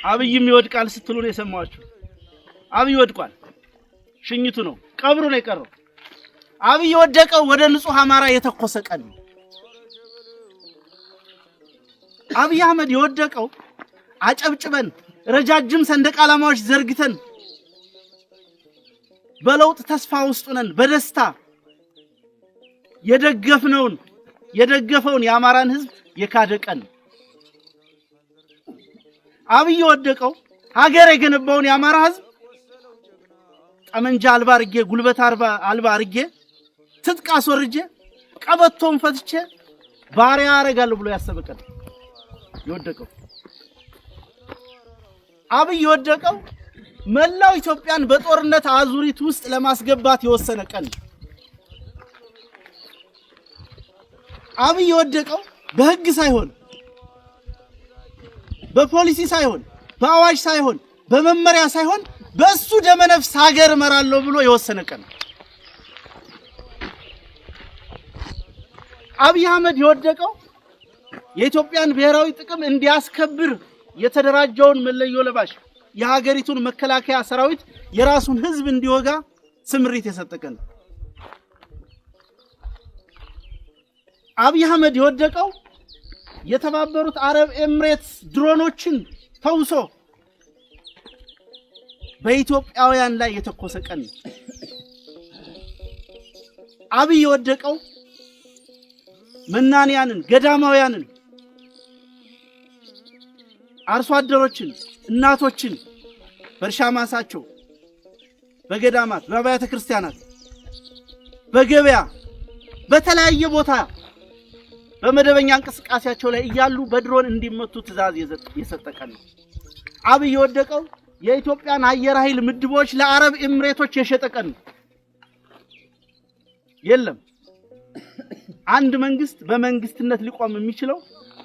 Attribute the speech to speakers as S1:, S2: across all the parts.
S1: አብይም ይወድቃል ስትሉ ነው የሰማችሁ። አብይ ወድቋል። ሽኝቱ ነው ቀብሩ ነው የቀረው። አብይ ወደቀው ወደ ንጹህ አማራ የተኮሰ ቀን ነው። አብይ አህመድ የወደቀው አጨብጭበን ረጃጅም ሰንደቅ ዓላማዎች ዘርግተን በለውጥ ተስፋ ውስጥ ነን በደስታ የደገፈውን የአማራን ህዝብ የካደ ቀን። አብይ የወደቀው ሀገር የገነባውን የአማራ ህዝብ ጠመንጃ አልባ አርጌ ጉልበት አልባ አርጌ ትጥቅ አስወርጄ ቀበቶን ፈትቼ ባሪያ አረጋለሁ ብሎ ያሰበቀ የወደቀው። አብይ የወደቀው መላው ኢትዮጵያን በጦርነት አዙሪት ውስጥ ለማስገባት የወሰነ ቀን። አብይ የወደቀው በህግ ሳይሆን በፖሊሲ ሳይሆን በአዋጅ ሳይሆን በመመሪያ ሳይሆን በሱ ደመነፍስ ሀገር እመራለሁ ብሎ የወሰነ ቀን። አብይ አህመድ የወደቀው የኢትዮጵያን ብሔራዊ ጥቅም እንዲያስከብር የተደራጀውን መለዮ ለባሽ የሀገሪቱን መከላከያ ሰራዊት የራሱን ህዝብ እንዲወጋ ስምሪት የሰጠ ቀን። አብይ አህመድ የወደቀው የተባበሩት አረብ ኤምሬትስ ድሮኖችን ተውሶ በኢትዮጵያውያን ላይ የተኮሰ ቀን። አብይ የወደቀው መናንያንን ገዳማውያንን አርሶ አደሮችን እናቶችን በእርሻ ማሳቸው በገዳማት በአብያተ ክርስቲያናት በገበያ በተለያየ ቦታ በመደበኛ እንቅስቃሴያቸው ላይ እያሉ በድሮን እንዲመቱ ትዕዛዝ የሰጠ ቀን ነው። አብይ የወደቀው የኢትዮጵያን አየር ኃይል ምድቦች ለአረብ ኤምሬቶች የሸጠ ቀን ነው። የለም አንድ መንግስት በመንግስትነት ሊቆም የሚችለው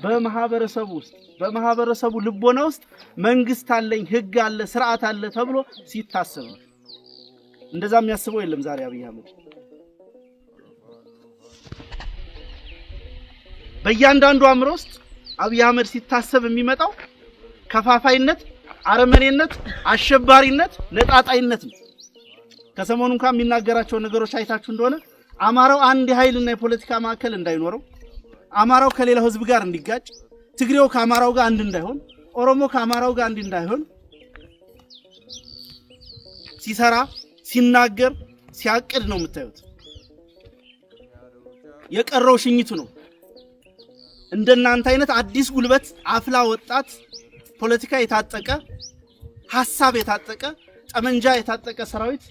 S1: በማህበረሰቡ ውስጥ በማህበረሰቡ ልቦና ውስጥ መንግስት አለኝ ህግ አለ ስርዓት አለ ተብሎ ሲታሰብ ነው። እንደዛ የሚያስበው የለም ዛሬ አብይ አህመድ። በእያንዳንዱ አእምሮ ውስጥ አብይ አህመድ ሲታሰብ የሚመጣው ከፋፋይነት፣ አረመኔነት፣ አሸባሪነት፣ ነጣጣይነት ነው። ከሰሞኑ እንኳን የሚናገራቸው ነገሮች አይታችሁ እንደሆነ አማራው አንድ ኃይልና የፖለቲካ ማዕከል እንዳይኖረው፣ አማራው ከሌላው ህዝብ ጋር እንዲጋጭ፣ ትግሬው ከአማራው ጋር አንድ እንዳይሆን፣ ኦሮሞ ከአማራው ጋር አንድ እንዳይሆን ሲሰራ ሲናገር ሲያቅድ ነው የምታዩት። የቀረው ሽኝቱ ነው። እንደናንተ አይነት አዲስ ጉልበት አፍላ ወጣት ፖለቲካ የታጠቀ ሐሳብ የታጠቀ ጠመንጃ የታጠቀ ሰራዊት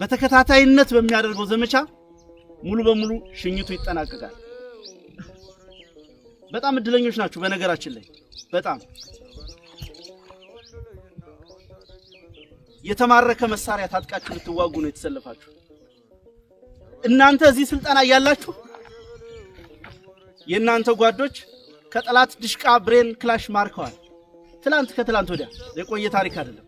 S1: በተከታታይነት በሚያደርገው ዘመቻ ሙሉ በሙሉ ሽኝቱ ይጠናቀቃል። በጣም እድለኞች ናችሁ በነገራችን ላይ በጣም የተማረከ መሳሪያ ታጥቃችሁ ልትዋጉ ነው የተሰለፋችሁ። እናንተ እዚህ ስልጣና ያያላችሁ የናንተ ጓዶች ከጠላት ድሽቃ ብሬን ክላሽ ማርከዋል። ትላንት ከትላንት ወዲያ የቆየ ታሪክ አይደለም።